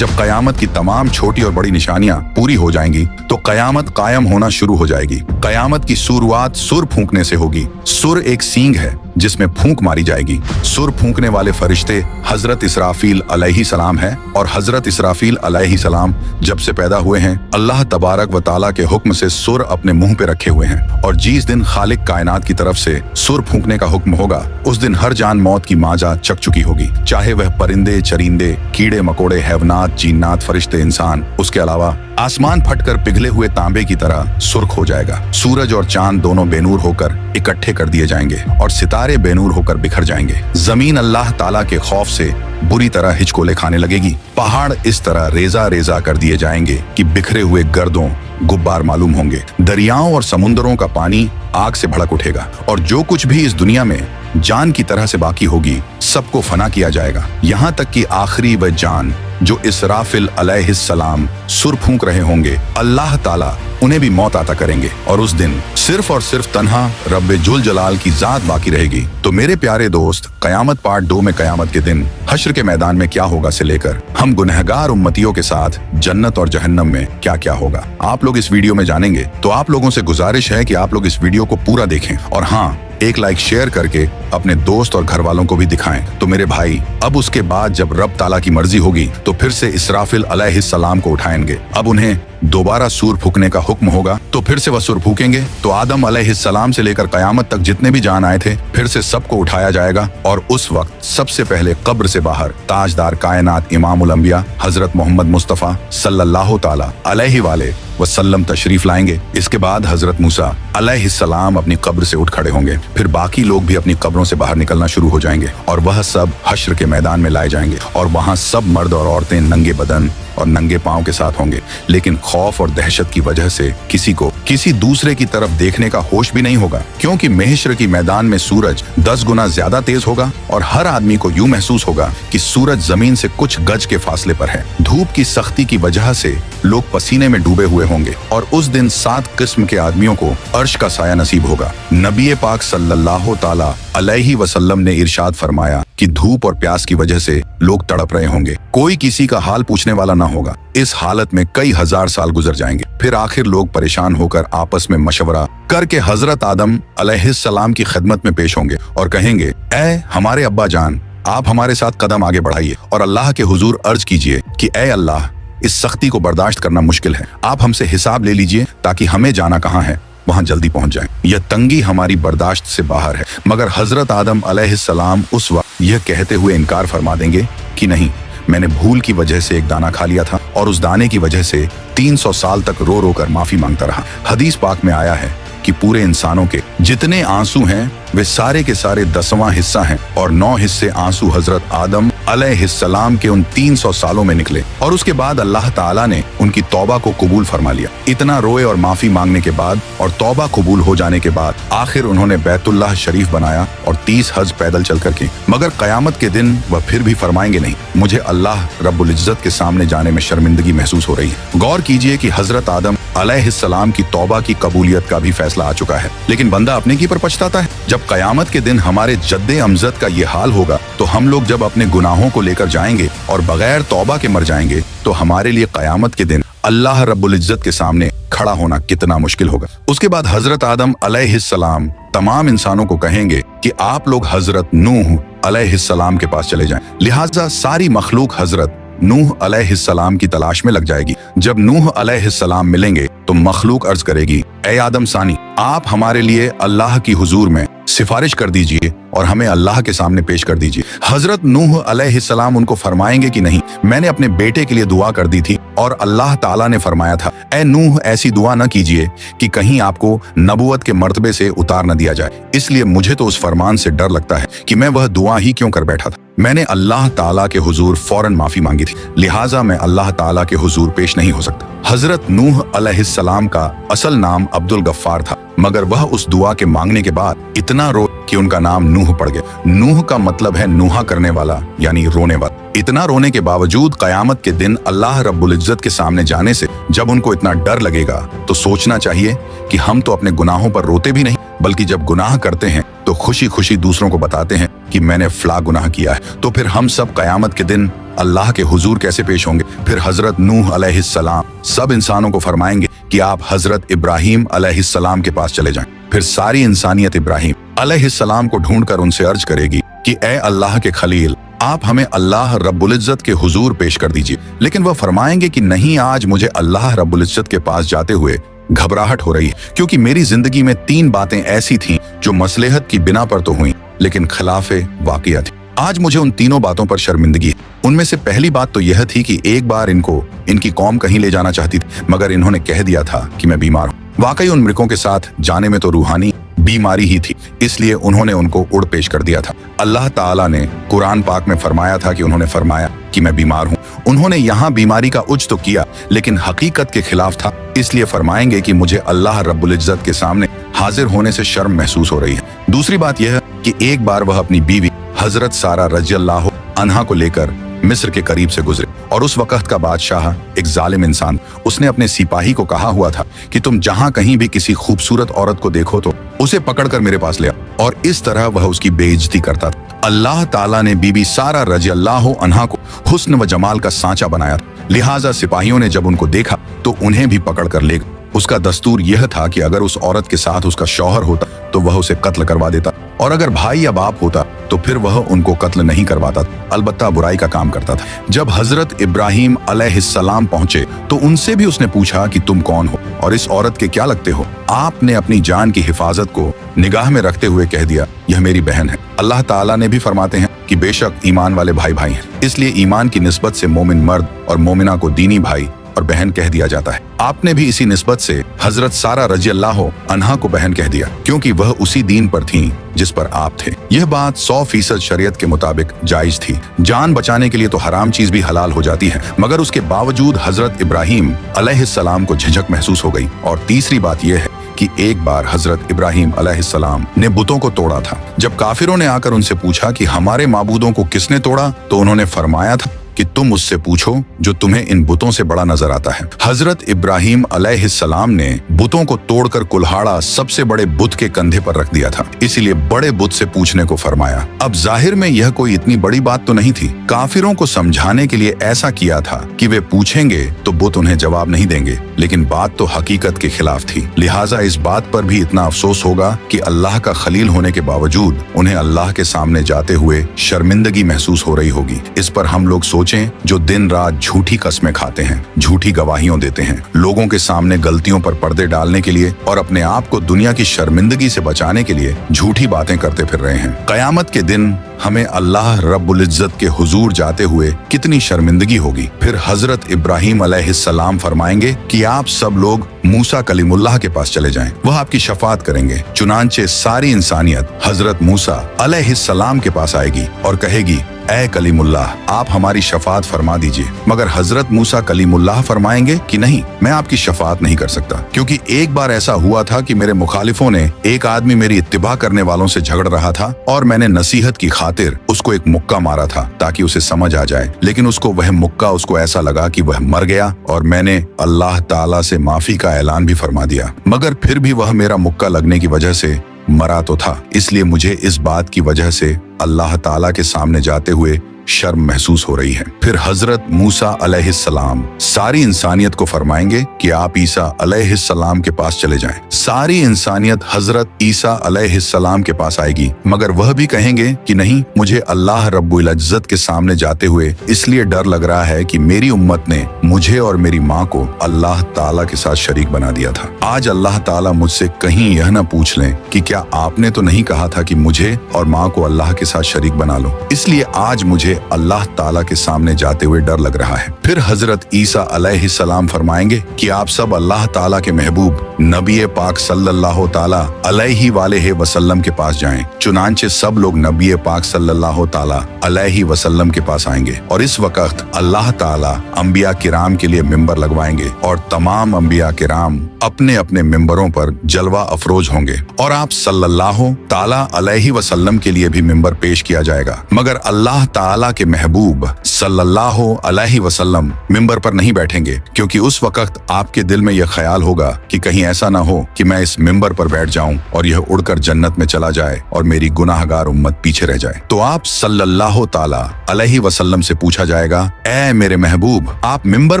जब कयामत की तमाम छोटी और बड़ी निशानियां पूरी हो जाएंगी तो कयामत कायम होना शुरू हो जाएगी। कयामत की शुरुआत सुर फूंकने से होगी। सुर एक सींग है जिसमें फूंक मारी जाएगी। सुर फूंकने वाले फरिश्ते हजरत इसराफील अलैहि सलाम है, और हजरत इसराफील अलैहि सलाम जब से पैदा हुए हैं अल्लाह तबारक व ताला के हुक्म से सुर अपने मुंह पे रखे हुए हैं। और जिस दिन खालिक कायनात की तरफ से सुर फूंकने का हुक्म होगा उस दिन हर जान मौत की माजा चक चुकी होगी, चाहे वह परिंदे, चरिंदे, कीड़े मकोड़े, हैवनात, जिन्नात, फरिश्ते, इंसान। उसके अलावा आसमान फटकर पिघले हुए तांबे की तरह सुर्ख हो जाएगा। सूरज और चांद दोनों बेनूर होकर इकट्ठे कर दिए जाएंगे और सितारे बेनूर होकर बिखर जाएंगे। जमीन अल्लाह ताला के खौफ से बुरी तरह हिचकोले खाने लगेगी। पहाड़ इस तरह रेजा रेजा कर दिए जाएंगे कि बिखरे हुए गर्दों गुब्बार मालूम होंगे। दरियाओं और समुद्रों का पानी आग से भड़क उठेगा और जो कुछ भी इस दुनिया में जान की तरह से बाकी होगी सबको फना किया जाएगा, यहाँ तक कि आखिरी वह जान जो इसराफिल अलैहिस्सलाम सुर फूंक रहे होंगे अल्लाह ताला उन्हें भी मौत अता करेंगे और उस दिन सिर्फ और सिर्फ तन्हा रब्बे जुल जलाल की जात बाकी रहेगी। तो मेरे प्यारे दोस्त, कयामत पार्ट 2 में कयामत के दिन हश्र के मैदान में क्या होगा से लेकर हम गुनहगार उम्मतियों के साथ जन्नत और जहन्नम में क्या क्या होगा आप लोग इस वीडियो में जानेंगे। तो आप लोगों से गुजारिश है कि आप लोग इस वीडियो को पूरा देखें और हाँ, एक लाइक शेयर करके अपने दोस्त और घर वालों को भी दिखाएं। तो मेरे भाई, अब उसके बाद जब रब ताला की मर्जी होगी तो फिर से इसराफिल अलैहिस्सलाम को उठाएंगे। अब उन्हें दोबारा सूर फूकने का हुक्म होगा तो फिर से वह सूर फूकेंगे। तो आदम अलैहिस्सलाम से लेकर कयामत तक जितने भी जान आए थे फिर से सबको उठाया जाएगा और उस वक्त सबसे पहले कब्र से बाहर ताजदार कायनात इमामुल अंबिया हजरत मोहम्मद मुस्तफा सल्लल्लाहु ताला अलैहि वाले वसल्लम तशरीफ लाएंगे। इसके बाद हजरत मूसा अलैहिस्सलाम अपनी कब्र से उठ खड़े होंगे। फिर बाकी लोग भी अपनी कब्रों से बाहर निकलना शुरू हो जाएंगे और वह सब हश्र के मैदान में लाए जाएंगे और वहां सब मर्द और औरतें नंगे बदन और नंगे पांव के साथ होंगे। लेकिन खौफ और दहशत की वजह से किसी को किसी दूसरे की तरफ देखने का होश भी नहीं होगा, क्योंकि महशर की मैदान में सूरज 10 गुना ज्यादा तेज होगा और हर आदमी को यूं महसूस होगा कि सूरज जमीन से कुछ गज के फासले पर है। धूप की सख्ती की वजह से लोग पसीने में डूबे हुए होंगे और उस दिन 7 किस्म के आदमियों को अर्श का साया नसीब होगा। नबी पाक सल्लल्लाहु ताला अलैहि वसल्लम ने इरशाद फरमाया कि धूप और प्यास की वजह से लोग तड़प रहे होंगे, कोई किसी का हाल पूछने वाला ना होगा। इस हालत में कई हजार साल गुजर जाएंगे। फिर आखिर लोग परेशान होकर आपस में मशवरा करके हजरत आदम अलैहिस्सलाम की खिदमत में पेश होंगे और कहेंगे, ऐ हमारे अब्बा जान, आप हमारे साथ कदम आगे बढ़ाइए और अल्लाह के हुजूर अर्ज कीजिए कि ऐ अल्लाह, इस सख्ती को बर्दाश्त करना मुश्किल है, आप हमसे हिसाब ले लीजिए ताकि हमें जाना कहाँ है वहां जल्दी पहुंच जाएं। यह तंगी हमारी बर्दाश्त से बाहर है। मगर हजरत आदम अलैहिस्सलाम उस वक्त यह कहते हुए इनकार फरमा देंगे कि नहीं, मैंने भूल की वजह से एक दाना खा लिया था और उस दाने की वजह से 300 साल तक रो रो कर माफी मांगता रहा। हदीस पाक में आया है कि पूरे इंसानों के जितने आंसू हैं वे सारे के सारे 10वां हिस्सा हैं और 9 हिस्से आंसू हजरत आदम अलैहिस्सलाम के उन 300 सालों में निकले और उसके बाद अल्लाह ताला ने उनकी तौबा को कबूल फरमा लिया। इतना रोए और माफी मांगने के बाद और तौबा कबूल हो जाने के बाद आखिर उन्होंने बैतुल्लाह शरीफ बनाया और 30 हज पैदल चलकर की। मगर कयामत के दिन वह फिर भी फरमाएंगे, नहीं, मुझे अल्लाह रब्बुल इज्जत के सामने जाने में शर्मिंदगी महसूस हो रही है। गौर कीजिए कि हजरत आदम अलैहिस्सलाम की तौबा की कबूलियत का भी फैसला आ चुका है, लेकिन बंदा अपने की पर पछताता है। जब कयामत के दिन हमारे जद्दे अमजद का ये हाल होगा तो हम लोग जब अपने गुनाहों को लेकर जाएंगे और बगैर तौबा के मर जाएंगे तो हमारे लिए कयामत के दिन अल्लाह रब्बुल इज्जत के सामने खड़ा होना कितना मुश्किल होगा। उसके बाद हजरत आदम अलैहिस्सलाम तमाम इंसानों को कहेंगे कि आप लोग हजरत नूह अलैहिस्सलाम के पास चले जाएं। लिहाजा सारी मखलूक हजरत नूह अलैहिस्सलाम की तलाश में लग जाएगी। जब नूह अलैहिस्सलाम मिलेंगे तो मखलूक अर्ज करेगी, ऐ आदम सानी, आप हमारे लिए अल्लाह की हुजूर में सिफारिश कर दीजिए और हमें अल्लाह के सामने पेश कर दीजिए। हजरत नूह अलैहिस्सलाम उनको फरमाएंगे कि नहीं, मैंने अपने बेटे के लिए दुआ कर दी थी और अल्लाह ताला ने फरमाया था, ऐ नूह, ऐसी दुआ न कीजिए कि कहीं आपको नबुवत के मर्तबे से उतार न दिया जाए। इसलिए मुझे तो उस फरमान से डर लगता है कि मैं वह दुआ ही क्यों कर बैठा था। मैंने अल्लाह ताला के हुजूर फौरन माफी मांगी थी, लिहाजा मैं अल्लाह ताला के हुजूर पेश नहीं हो सकता। हजरत नूह अलैहिस्सलाम का असल नाम अब्दुल गफ्फार था, मगर वह उस दुआ के मांगने के बाद इतना रो कि उनका नाम नूह पड़ गया। नूह का मतलब है नूहा करने वाला, यानी रोने वाला। इतना रोने के बावजूद कयामत के दिन अल्लाह रब्बुल इज्जत के सामने जाने से जब उनको इतना डर लगेगा तो सोचना चाहिए कि हम तो अपने गुनाहों पर रोते भी नहीं, बल्कि जब गुनाह करते हैं तो खुशी खुशी दूसरों को बताते हैं कि मैंने फला गुनाह किया है, तो फिर हम सब कयामत के दिन अल्लाह के हुजूर कैसे पेश होंगे? फिर हजरत नूह अलैहिस्सलाम सब इंसानों को फरमाएंगे कि आप हजरत इब्राहिम अलैहिस्सलाम के पास चले जाएं। फिर सारी इंसानियत इब्राहिम अलैहिस्सलाम को ढूंढकर उनसे अर्ज करेगी कि ए अल्लाह के खलील, आप हमें अल्लाह रब्बुल इज्जत के हुजूर पेश कर दीजिए। लेकिन वह फरमाएंगे कि नहीं, आज मुझे अल्लाह रब्बुल इज्जत के पास जाते हुए घबराहट हो रही है, क्योंकि मेरी जिंदगी में 3 बातें ऐसी थीं जो मसलहत की बिना पर तो हुई लेकिन खिलाफे वाक़िया थी। आज मुझे उन तीनों बातों पर शर्मिंदगी है। उनमें से पहली बात तो यह थी कि एक बार इनको इनकी कौम कहीं ले जाना चाहती थी, मगर इन्होंने कह दिया था कि मैं बीमार हूँ। वाकई उन मृगों के साथ जाने में तो रूहानी बीमारी ही थी, इसलिए उन्होंने उनको उड़ पेश कर दिया था। अल्लाह ताला ने कुरान पाक में फरमाया था कि उन्होंने फरमाया कि मैं बीमार हूँ। उन्होंने यहाँ बीमारी का उज तो किया लेकिन हकीकत के खिलाफ था, इसलिए फरमाएंगे कि मुझे अल्लाह रब्बुल इज्जत के सामने हाजिर होने से शर्म महसूस हो रही है। दूसरी बात यह है कि एक बार वह अपनी बीवी हजरत सारा रज़ियल्लाहु अन्हा को लेकर मिस्र के करीब से गुजरे और उस वक्त का बादशाह एक जालिम इंसान, उसने अपने सिपाही को कहा हुआ था कि तुम जहां कहीं भी किसी खूबसूरत औरत को देखो तो उसे पकड़कर मेरे पास ले आओ, और इस तरह वह उसकी बेइज्जती करता था। अल्लाह ताला ने बीबी सारा रज़ियल्लाहु अन्हा को हुस्न व जमाल का सांचा बनाया था, लिहाजा सिपाहियों ने जब उनको देखा तो उन्हें भी पकड़कर ले गए। उसका दस्तूर यह था कि अगर उस औरत के साथ उसका शौहर होता तो वह उसे कत्ल करवा देता, और अगर भाई या बाप होता तो फिर वह उनको कत्ल नहीं करवाता, अलबत्ता बुराई का काम करता था। जब हजरत इब्राहिम अलैहिस्सलाम पहुंचे तो उनसे भी उसने पूछा कि तुम कौन हो और इस औरत के क्या लगते हो? आपने अपनी जान की हिफाजत को निगाह में रखते हुए कह दिया, यह मेरी बहन है। अल्लाह ताला ने भी फरमाते हैं कि बेशक ईमान वाले भाई भाई हैं, इसलिए ईमान की निस्बत से मोमिन मर्द और मोमिना को दीनी भाई और बहन कह दिया जाता है। आपने भी इसी निस्बत से हजरत सारा रज़ियल्लाहु अन्हा को बहन कह दिया, क्योंकि वह उसी दीन पर थीं जिस पर आप थे। यह बात 100% शरीयत के मुताबिक जायज थी। जान बचाने के लिए तो हराम चीज भी हलाल हो जाती है, मगर उसके बावजूद हजरत इब्राहिम अलैहिस्सलाम को झिझक महसूस हो गई। और तीसरी बात यह है कि एक बार हजरत इब्राहिम अलैहिस्सलाम ने बुतों को तोड़ा था। जब काफिरों ने आकर उनसे पूछा कि हमारे माबूदों को किसने तोड़ा, तो उन्होंने फरमाया था कि तुम उससे पूछो जो तुम्हें इन बुतों से बड़ा नजर आता है। हजरत इब्राहिम अलैहिस्सलाम ने बुतों को तोड़कर कुल्हाड़ा सबसे बड़े बुत के कंधे पर रख दिया था, इसीलिए बड़े बुत से पूछने को फरमाया। अब जाहिर में यह कोई इतनी बड़ी बात तो नहीं थी। काफिरों को समझाने के लिए ऐसा किया था कि वे पूछेंगे तो बुत उन्हें जवाब नहीं देंगे, लेकिन बात तो हकीकत के खिलाफ थी। लिहाजा इस बात पर भी इतना अफसोस होगा कि अल्लाह का खलील होने के बावजूद उन्हें अल्लाह के सामने जाते हुए शर्मिंदगी महसूस हो रही होगी। इस पर हम लोग सोचें जो दिन रात झूठी कस्में खाते हैं, झूठी गवाहियां देते हैं, लोगों के सामने गलतियों पर पर्दे डालने के लिए और अपने आप को दुनिया की शर्मिंदगी से बचाने के लिए झूठी बातें करते फिर रहे हैं। कयामत के दिन हमें अल्लाह रब्बुल इज्जत के हुजूर जाते हुए कितनी शर्मिंदगी होगी। फिर हजरत इब्राहिम अलैहिस्सलाम फरमाएंगे कि आप सब लोग मूसा कलीमुल्लाह के पास चले जाएं, वह आपकी शफाअत करेंगे। चुनांचे सारी इंसानियत हजरत मूसा अलैहिस्सलाम के पास आएगी और कहेगी, ऐ कलीमुल्लाह, आप हमारी शफाअत फरमा दीजिए। मगर हजरत मूसा कलीमुल्लाह फरमाएंगे कि नहीं, मैं आपकी शफाअत नहीं कर सकता, क्योंकि एक बार ऐसा हुआ था कि मेरे मुखालिफों ने एक आदमी मेरी इत्तिबा करने वालों से झगड़ रहा था और मैंने नसीहत की खातिर उसको एक मुक्का मारा था ताकि उसे समझ आ जाए, लेकिन उसको वह मुक्का उसको ऐसा लगा कि वह मर गया और मैंने अल्लाह ताला से माफी का ऐलान भी फरमा दिया, मगर फिर भी वह मेरा मुक्का लगने की वजह से मरा तो था। इसलिए मुझे इस बात की वजह से अल्लाह ताला के सामने जाते हुए शर्म महसूस हो रही है। फिर हजरत मूसा अलैहिस्सलाम सारी इंसानियत को फरमाएंगे कि आप ईसा अलैहिस्सलाम के पास चले जाएं। सारी इंसानियत हजरत ईसा अलैहिस्सलाम के पास आएगी, मगर वह भी कहेंगे कि नहीं, मुझे अल्लाह रब्बुल इज्जत के सामने जाते हुए इसलिए डर लग रहा है कि मेरी उम्मत ने मुझे और मेरी माँ को अल्लाह ताला के साथ शरीक बना दिया था। आज अल्लाह ताला मुझसे कहीं यह न पूछ लें कि क्या आपने तो नहीं कहा था कि मुझे और माँ को अल्लाह के साथ शरीक बना लो। इसलिए आज मुझे अल्लाह ताला के सामने जाते हुए डर लग रहा है। फिर हजरत ईसा अलैहिस्सलाम फरमाएंगे कि आप सब अल्लाह ताला के महबूब नबी पाक सल्लल्लाहु ताला अलैहि वालेहि वसल्लम के पास जाएं। चुनांचे सब लोग नबी पाक सल्लल्लाहु ताला अलैहि वसल्लम के पास आएंगे और इस वक्त अल्लाह ताला अंबिया किराम के लिए मिंबर लगवाएंगे और तमाम अंबिया किराम अपने अपने मिंबरों पर जलवा अफरोज होंगे और आप सल्लल्लाहु ताला अलैहि वसल्लम के लिए भी मिंबर पेश किया जाएगा। मगर अल्लाह ताला के महबूब सल्लल्लाहु अलैहि वसल्लम मिंबर पर नहीं बैठेंगे, क्योंकि उस वक्त आपके दिल में यह ख्याल होगा कि कहीं ऐसा ना हो कि मैं इस मिंबर पर बैठ जाऊं और यह उड़कर जन्नत में चला जाए और मेरी गुनाहगार उम्मत पीछे रह जाए। तो आप सल्लल्लाहु ताला अलैहि वसल्लम से पूछा जाएगा, ऐ मेरे महबूब, आप मिंबर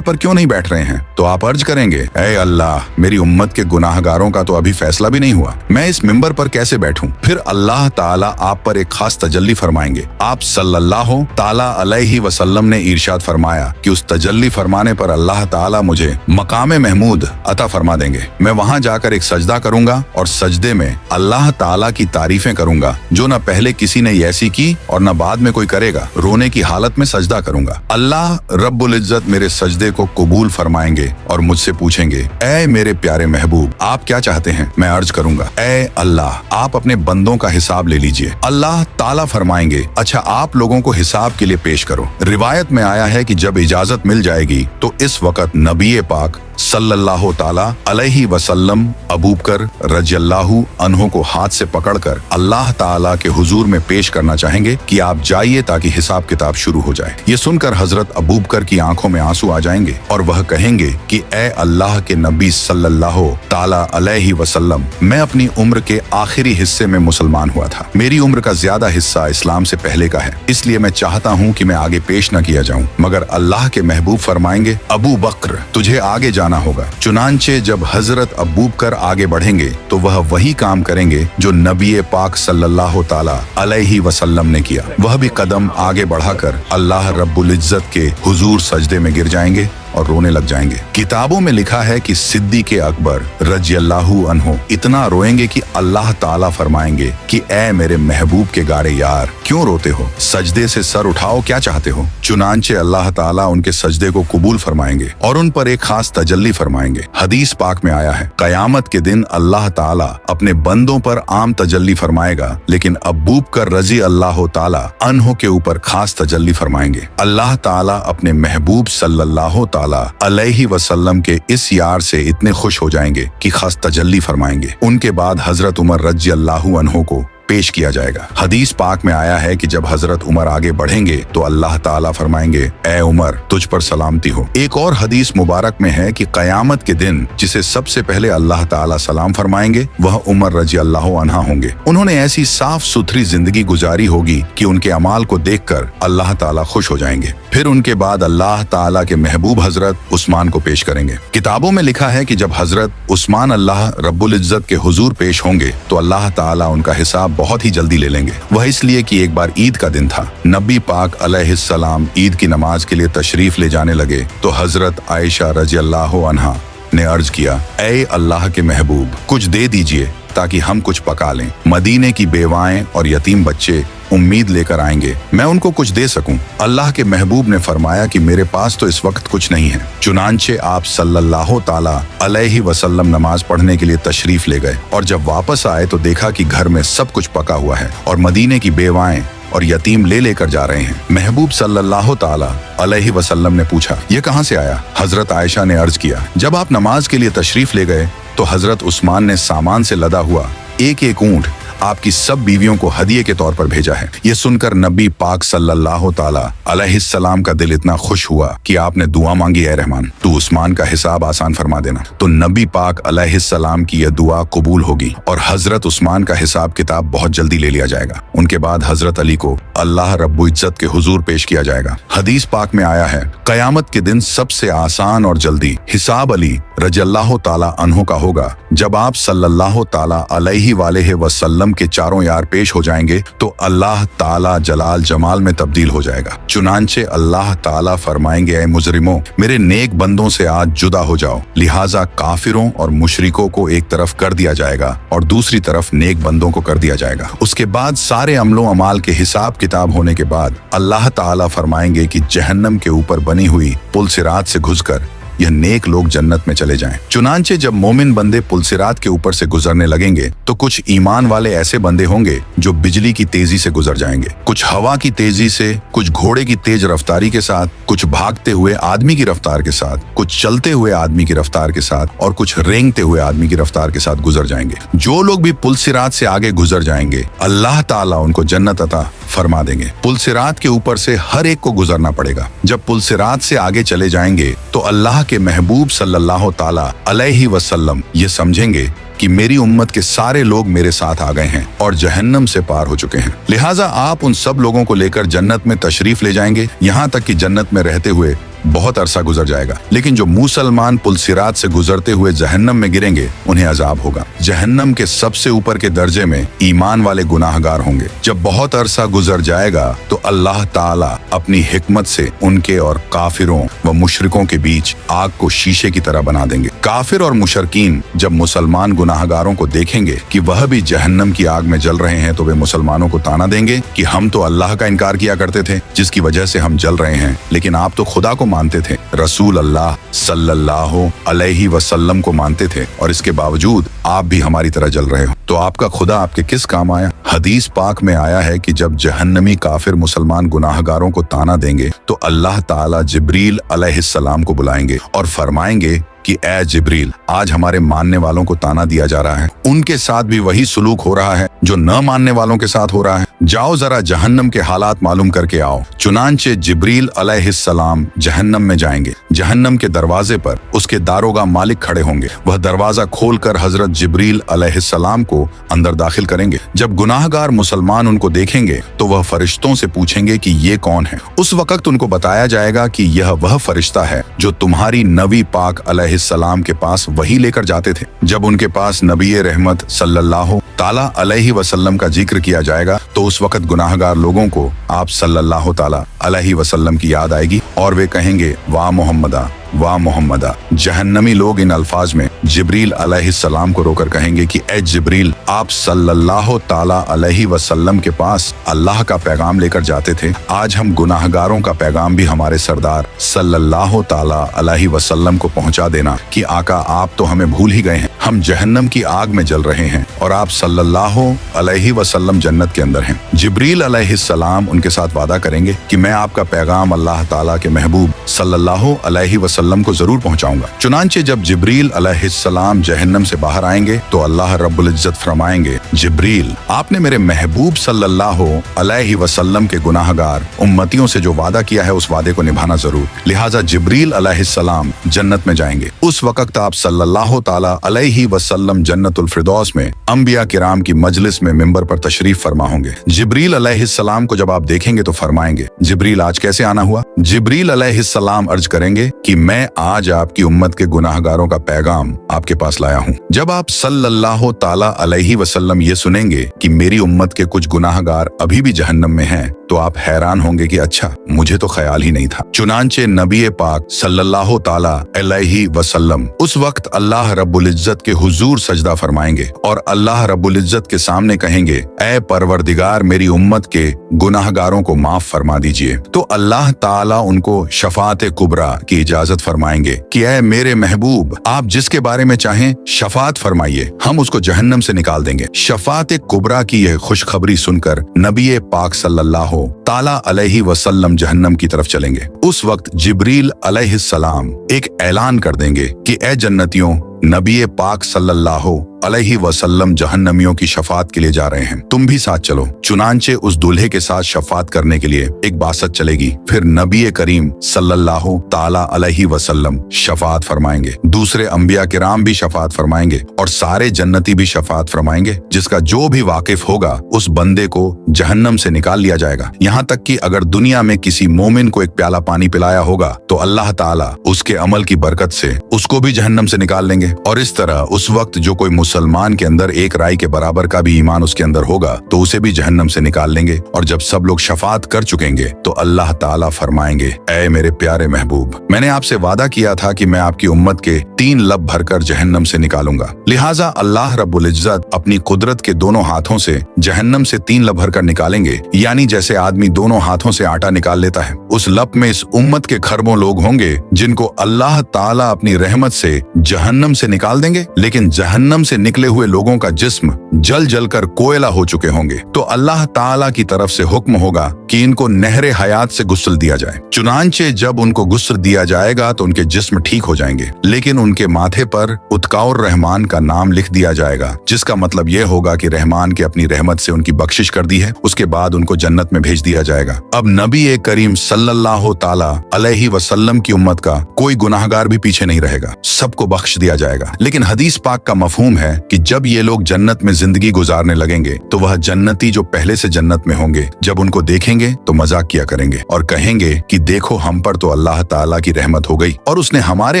पर क्यों नहीं बैठ रहे हैं? तो आप अर्ज करेंगे, ऐ अल्लाह, मेरी उम्मत के गुनाहगारों का तो अभी फैसला भी नहीं हुआ, मैं इस मिंबर पर कैसे बैठूं? फिर अल्लाह ताला आप पर एक खास तजल्ली फरमाएंगे। आप सल्लल्लाहु ताला अलैहि वसल्लम ने इरशाद फरमाया कि उस तजल्ली फरमाने पर अल्लाह ताला मुझे मकाम महमूद अता फरमा देंगे। मैं वहां जाकर एक सजदा करूंगा और सजदे में अल्लाह ताला की तारीफें करूंगा जो न पहले किसी ने ऐसी की और न बाद में कोई करेगा। रोने की हालत में सजदा करूंगा। अल्लाह रब्बुल इज्जत मेरे सजदे को कबूल फरमाएंगे और मुझसे पूछेंगे, ऐ मेरे प्यारे महबूब, आप क्या चाहते हैं? मैं अर्ज करूंगा, ऐ अल्लाह, आप अपने बंदों का हिसाब ले लीजिए। अल्लाह ताला फरमाएंगे, अच्छा आप लोगों को हिसाब के लिए पेश करो। रिवायत में आया है कि जब इजाजत मिल जाएगी तो इस वक्त नबी पाक सल्लल्लाहु ताला अलैहि वसल्लम अबू बकर रज़ियल्लाहु अन्हु को हाथ से पकड़कर अल्लाह ताला के हुजूर में पेश करना चाहेंगे कि आप जाइए ताकि हिसाब किताब शुरू हो जाए। ये सुनकर हजरत अबू बकर की आंखों में आंसू आ जाएंगे और वह कहेंगे कि ए अल्लाह के नबी सल्लल्लाहु ताला अलैहि वसल्लम, मैं अपनी उम्र के आखिरी हिस्से में मुसलमान हुआ था। मेरी उम्र का ज्यादा हिस्सा इस्लाम से पहले का है, इसलिए मैं चाहता हूँ कि मैं आगे पेश न किया जाऊँ। मगर अल्लाह के महबूब फरमाएंगे, अबू बकर, तुझे आगे जाना होगा। चुनांचे जब हजरत अबू बकर आगे बढ़ेंगे तो वह वही काम करेंगे जो नबी पाक सल्लल्लाहु ताला अलैहि वसल्लम ने किया। वह भी कदम आगे बढ़ाकर अल्लाह रब्बुल इज्जत के हुजूर सजदे में गिर जाएंगे और रोने लग जाएंगे। किताबों में लिखा है कि सिद्दीक़ अकबर रज़ियल्लाहु अन्हु इतना रोएंगे कि अल्लाह ताला फरमाएंगे कि ऐ मेरे महबूब के गारे यार, क्यों रोते हो? सजदे से सर उठाओ, क्या चाहते हो? चुनांचे अल्लाह ताला उनके सजदे को कबूल फरमाएंगे और उन पर एक खास तजल्ली फरमाएंगे। हदीस पाक में आया है, कयामत के दिन अल्लाह ताला अपने बंदों पर आम तजल्ली फरमाएगा, लेकिन अबू बकर रज़ियल्लाहु ताला अन्हु के ऊपर खास तजल्ली फरमाएंगे। अल्लाह ताला अपने महबूब सल्लल्लाहु अलैहि वसल्लम के इस यार से इतने खुश हो जाएंगे कि खास तजल्ली फरमाएंगे। उनके बाद हजरत उमर रज़ियल्लाहु अन्हु को पेश किया जाएगा। हदीस पाक में आया है कि जब हजरत उमर आगे बढ़ेंगे तो अल्लाह ताला फरमाएंगे, ऐ उमर, तुझ पर सलामती हो। एक और हदीस मुबारक में है कि कयामत के दिन जिसे सबसे पहले अल्लाह ताला सलाम फरमाएंगे वह उमर रज़ियल्लाहु अन्हा होंगे। उन्होंने ऐसी साफ सुथरी जिंदगी गुजारी होगी कि उनके अमाल को देखकर अल्लाह ताला खुश हो जाएंगे। फिर उनके बाद अल्लाह ताला के महबूब हजरत उस्मान को पेश करेंगे। किताबों में लिखा है कि जब हजरत उस्मान अल्लाह रब्बुल इज्जत के हुजूर पेश होंगे तो अल्लाह ताला उनका हिसाब बहुत ही जल्दी ले लेंगे। वह इसलिए कि एक बार ईद का दिन था। नबी पाक अलैहिस्सलाम ईद की नमाज के लिए तशरीफ ले जाने लगे तो हजरत आयशा रज़ियल्लाहु अन्हा ने अर्ज किया, ऐ अल्लाह के महबूब, कुछ दे दीजिए ताकि हम कुछ पका लें। मदीने की बेवाएं और यतीम बच्चे उम्मीद लेकर आएंगे, मैं उनको कुछ दे सकूं। अल्लाह के महबूब ने फरमाया कि मेरे पास तो इस वक्त कुछ नहीं है। चुनांचे आप सल्लल्लाहु ताला अलैहि वसल्लम नमाज पढ़ने के लिए तशरीफ ले गए और जब वापस आए तो देखा कि घर में सब कुछ पका हुआ है और मदीने की बेवाएं और यतीम ले लेकर जा रहे हैं। महबूब सल्लल्लाहु ताला अलैहि वसल्लम ने पूछा, ये कहां से आया? हजरत आयशा ने अर्ज किया, जब आप नमाज के लिए तशरीफ ले गए तो हजरत उस्मान ने सामान से लदा हुआ एक एक ऊंट आपकी सब बीवियों को हदिये के तौर पर भेजा है। ये सुनकर नबी पाक सल्लल्लाहु ताला अलैहिस्सलाम का दिल इतना खुश हुआ कि आपने दुआ मांगी, ऐ रहमान, तू उस्मान का हिसाब आसान फरमा देना। तो नबी पाक अलैहिस्सलाम की यह दुआ कबूल होगी और हजरत उस्मान का हिसाब किताब बहुत जल्दी ले लिया जाएगा। उनके बाद हजरत अली को अल्लाह रब्बुल इज्जत के हुजूर पेश किया जाएगा। हदीस पाक में आया है, कयामत के दिन सबसे आसान और जल्दी हिसाब अली रज़ियल्लाहु ताला अन्हु का होगा। जब आप सल्लल्लाहु ताला अलैहि वसल्लम के चारों यार पेश हो जाएंगे तो अल्लाह ताला जलाल जमाल में तब्दील हो जाएगा। चुनांचे अल्लाह ताला फरमाएंगे, ऐ मुजरिमों, मेरे नेक बंदों से आज जुदा हो जाओ। लिहाजा काफिरों और मुशरिकों को एक तरफ कर दिया जाएगा और दूसरी तरफ नेक बंदों को कर दिया जाएगा। उसके बाद सारे अमलों अमाल के हिसाब किताब होने के बाद अल्लाह ताला फरमाएंगे कि जहन्नम के ऊपर बनी हुई पुल सिरात से घुसकर यह नेक लोग जन्नत में चले जाएं। चुनांचे जब मोमिन बंदे पुलसिरात के ऊपर से गुजरने लगेंगे तो कुछ ईमान वाले ऐसे बंदे होंगे जो बिजली की तेजी से गुजर जाएंगे, कुछ हवा की तेजी से, कुछ घोड़े की तेज रफ्तारी के साथ, कुछ भागते हुए आदमी की रफ्तार के साथ, कुछ चलते हुए आदमी की रफ्तार के साथ और कुछ रेंगते हुए आदमी की रफ्तार के साथ गुजर जाएंगे। जो लोग भी पुलसिरात से आगे गुजर जाएंगे अल्लाह ताला उनको जन्नत अता फरमा देंगे। पुलसिरात के ऊपर से हर एक को गुजरना पड़ेगा। जब पुलसिरात से आगे चले जाएंगे तो अल्लाह के महबूब सल्लल्लाहु ताला अलैहि वसल्लम ये समझेंगे कि मेरी उम्मत के सारे लोग मेरे साथ आ गए हैं और जहन्नम से पार हो चुके हैं, लिहाजा आप उन सब लोगों को लेकर जन्नत में तशरीफ ले जाएंगे, यहाँ तक कि जन्नत में रहते हुए बहुत अरसा गुजर जाएगा। लेकिन जो मुसलमान पुलसिरात से गुजरते हुए जहन्नम में गिरेंगे उन्हें अजाब होगा। जहन्नम के सबसे ऊपर के दर्जे में ईमान वाले गुनाहगार होंगे। जब बहुत अरसा गुजर जाएगा तो अल्लाह ताला अपनी हिकमत से उनके और काफिरों व मुशरिकों के बीच आग को शीशे की तरह बना देंगे। काफिर और मुशरकीन जब मुसलमान गुनाहगारों को देखेंगे कि वह भी जहन्नम की आग में जल रहे हैं तो वे मुसलमानों को ताना देंगे कि हम तो अल्लाह का इनकार किया करते थे जिसकी वजह से हम जल रहे हैं, लेकिन आप तो खुदा को मानते थे, रसूल अल्लाह सल्लल्लाहु अलैहि वसल्लम को मानते थे और इसके बावजूद आप भी हमारी तरह जल रहे हो, तो आपका खुदा आपके किस काम आया। हदीस पाक में आया है कि जब जहन्नमी काफिर मुसलमान गुनाहगारों को ताना देंगे तो अल्लाह ताला जिब्रील अलैहिस्सलाम को बुलाएंगे और फरमाएंगे कि ए जिब्रील, आज हमारे मानने वालों को ताना दिया जा रहा है, उनके साथ भी वही सुलूक हो रहा है जो न मानने वालों के साथ हो रहा है, जाओ जरा जहन्नम के हालात मालूम करके आओ। चुनांचे जिब्रील अलैहिस्सलाम जहन्नम में जाएंगे। जहन्नम के दरवाजे पर उसके दारोगा मालिक खड़े होंगे। वह दरवाजा खोलकर हजरत जिब्रील अलैहिस्सलाम को अंदर दाखिल करेंगे। जब गुनाहगार मुसलमान उनको देखेंगे तो वह फरिश्तों से पूछेंगे कि ये कौन है। उस वक्त उनको बताया जाएगा कि यह वह फरिश्ता है जो तुम्हारी नबी पाक अलैहिस्सलाम के पास वही लेकर जाते थे। जब उनके पास नबी रहमत सल्लल्लाहु ताला अलैहि वसल्लम का जिक्र किया जाएगा तो उस वक्त गुनाहगार लोगों को आप सल्लल्लाहु ताला अलैहि वसल्लम की याद आएगी और वे कहेंगे वाह मोहम्मदा, वाह मोहम्मदा। जहन्नमी लोग इन अल्फाज में जिब्रील अलैहिस्सलाम को रोकर कहेंगे कि ए जिब्रील, आप सल्लल्लाहु ताला अलैहि वसल्लम के पास अल्लाह का पैगाम लेकर जाते थे, आज हम गुनाहगारों का पैगाम भी हमारे सरदार सल्लल्लाहु ताला अलैहि वसल्लम को पहुंचा देना कि आका आप तो हमें भूल ही गए हैं, हम जहन्नम की आग में जल रहे हैं और आप सल्लल्लाहु अलैहि वसल्लम जन्नत के अंदर हैं। जिब्रील अलैहिस्सलाम उनके साथ वादा करेंगे कि मैं आपका पैगाम अल्लाह ताला के महबूब सल्लल्लाहु अलैहि वसल्लम को जरूर पहुंचाऊंगा। चुनांचे जब जिब्रील अलैहिस्सलाम जहन्नम से बाहर आएंगे तो अल्लाह रब्बुल इज्जत फरमाएंगे, जिब्रील, आपने मेरे महबूब सल्लल्लाहु अलैहि वसल्लम के गुनाहगार उम्मतियों से जो वादा किया है उस वादे को निभाना जरूर। लिहाजा जिब्रील अलैहिस्सलाम जन्नत में जाएंगे। उस वक्त आप सल्लल्लाहु ताला अलैहि वसल्लम जन्नतुल फिरदौस में अंबिया किराम की मजलिस में मिंबर पर तशरीफ फरमा होंगे। जिब्रील अलैहिस्सलाम को जब आप देखेंगे तो फरमाएंगे, जिब्रील आज कैसे आना हुआ। जिब्रील अलैहिस्सलाम अर्ज करेंगे कि मैं आज आपकी उम्मत के गुनाहगारों का पैगाम आपके पास लाया हूँ। जब आप सल्लल्लाहु ताला अलैहि वसल्लम ये सुनेंगे कि मेरी उम्मत के कुछ गुनाहगार अभी भी जहन्नम में हैं, तो आप हैरान होंगे कि अच्छा, मुझे तो ख्याल ही नहीं था। चुनांचे नबी पाक सल्लल्लाहु ताला अलैहि वसल्लम उस वक्त अल्लाह रब्बुल इज्जत के हुजूर सजदा फरमाएंगे और अल्लाह रब्बुल इज्जत के सामने कहेंगे, ऐ परवरदिगार, मेरी उम्मत के गुनाहगारों को माफ फरमा दीजिए। तो अल्लाह ताला उनको शफात कुबरा की इजाजत फरमाएंगे कि ऐ मेरे महबूब, आप जिसके बारे में चाहें शफात फरमाइए, हम उसको जहन्नम से निकाल देंगे। शफात कुबरा की यह खुशखबरी सुनकर नबी पाक सल्लल्लाहु ताला अलैहि वसल्लम जहन्नम की तरफ चलेंगे। उस वक्त जिब्रील अलैहिस्सलाम एक ऐलान कर देंगे कि ए जन्नतियों, नबी पाक सल्लल्लाहु अलैहि वसल्लम जहन्नमियों की शफात के लिए जा रहे हैं, तुम भी साथ चलो। चुनांचे उस दूल्हे के साथ शफात करने के लिए एक बासत चलेगी। फिर नबी करीम सल्लल्लाहु ताला अलैहि वसल्लम शफात फरमाएंगे, दूसरे अंबिया किराम भी शफात फरमाएंगे और सारे जन्नती भी शफात फरमाएंगे। जिसका जो भी वाकिफ होगा उस बंदे को जहन्नम से निकाल लिया जाएगा। यहाँ तक कि अगर दुनिया में किसी मोमिन को एक प्याला पानी पिलाया होगा तो अल्लाह ताला उसके अमल की बरकत से उसको भी जहन्नम से निकाल लेंगे। और इस तरह उस वक्त जो कोई मुसलमान के अंदर एक राई के बराबर का भी ईमान उसके अंदर होगा तो उसे भी जहन्नम से निकाल लेंगे। और जब सब लोग शफात कर चुकेंगे तो अल्लाह ताला फरमाएंगे, ऐ मेरे प्यारे महबूब, मैंने आपसे वादा किया था कि मैं आपकी उम्मत के 3 लब भरकर जहन्नम से निकालूंगा। लिहाजा अल्लाह रब्बुल इज्जत अपनी कुदरत के दोनों हाथों से जहन्नम से 3 लब भरकर निकालेंगे, यानी जैसे आदमी दोनों हाथों से आटा निकाल लेता है। उस लब में इस उम्मत के खरबों लोग होंगे जिनको अल्लाह ताला अपनी रहमत से जहन्नम से निकाल देंगे, लेकिन जहन्नम से निकले हुए लोगों का जिस्म जल जल कर कोयला हो चुके होंगे। तो अल्लाह ताला की तरफ से हुक्म होगा कि इनको नहरे हयात से गुस्ल दिया जाए। चुनांचे जब उनको गुस्ल दिया जाएगा तो उनके जिस्म ठीक हो जाएंगे, लेकिन उनके माथे पर उत्काउर रहमान का नाम लिख दिया जाएगा, जिसका मतलब यह होगा कि रहमान के अपनी रहमत से उनकी बख्शिश कर दी है। उसके बाद उनको जन्नत में भेज दिया जाएगा। अब नबी करीम सल्लल्लाहु ताला अलैहि वसल्लम की उम्मत का कोई गुनाहगार भी पीछे नहीं रहेगा, सबको बख्श दिया जाएगा। लेकिन हदीस पाक का मफहूम है कि जब ये लोग जन्नत में जिंदगी गुजारने लगेंगे तो वह जन्नती जो पहले से जन्नत में होंगे जब उनको देखेंगे तो मजाक किया करेंगे और कहेंगे कि देखो हम पर तो अल्लाह ताला की रहमत हो गई और उसने हमारे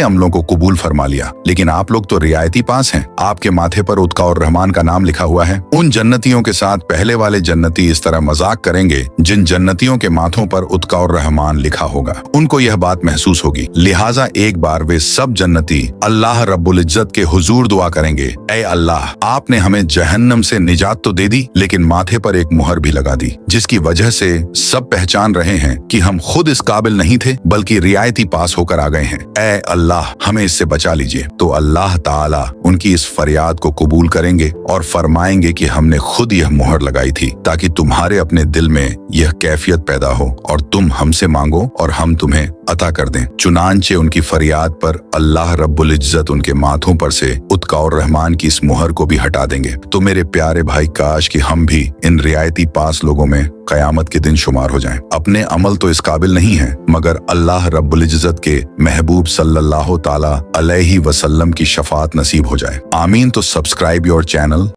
अमलों को कबूल फरमा लिया, लेकिन आप लोग तो रियायती पास हैं, आपके माथे पर उत्काउर रहमान का नाम लिखा हुआ है। उन जन्नतियों के साथ पहले वाले जन्नती इस तरह मजाक करेंगे जिन जन्नतियों के माथों पर उत्काउर रहमान लिखा होगा। उनको यह बात महसूस होगी, लिहाजा एक बार वे सब जन्नती अल्लाह रब्बुल इज्जत के हुजूर दुआ करेंगे, ऐ अल्लाह, आपने हमें जहन्नम से निजात तो दे दी, लेकिन माथे पर एक मुहर भी लगा दी, जिसकी वजह से सब पहचान रहे हैं कि हम खुद इस काबिल नहीं थे बल्कि रियायती पास होकर आ गए हैं। ऐ अल्लाह, हमें इससे बचा लीजिए। तो अल्लाह ताला उनकी इस फरियाद को कबूल करेंगे और फरमाएंगे कि हमने खुद यह मुहर लगाई थी ताकि तुम्हारे अपने दिल में यह कैफियत पैदा हो और तुम हमसे मांगो और हम तुम्हें अता कर दें। चुनांचे उनकी फरियाद पर अल्लाह रब्बुल इज्जत उनके माथों पर से उत्काउर रहमान की इस मुहर को भी हटा देंगे। तो मेरे प्यारे भाई, काश कि हम भी इन रियायती पास लोगों में कयामत के दिन शुमार हो जाएं। अपने अमल तो इस काबिल नहीं है, मगर अल्लाह रब्बुल इज्जत के महबूब सल्लल्लाहु ताला अलैहि वसल्लम की शफात नसीब हो जाए। आमीन। तो सब्सक्राइब योर चैनल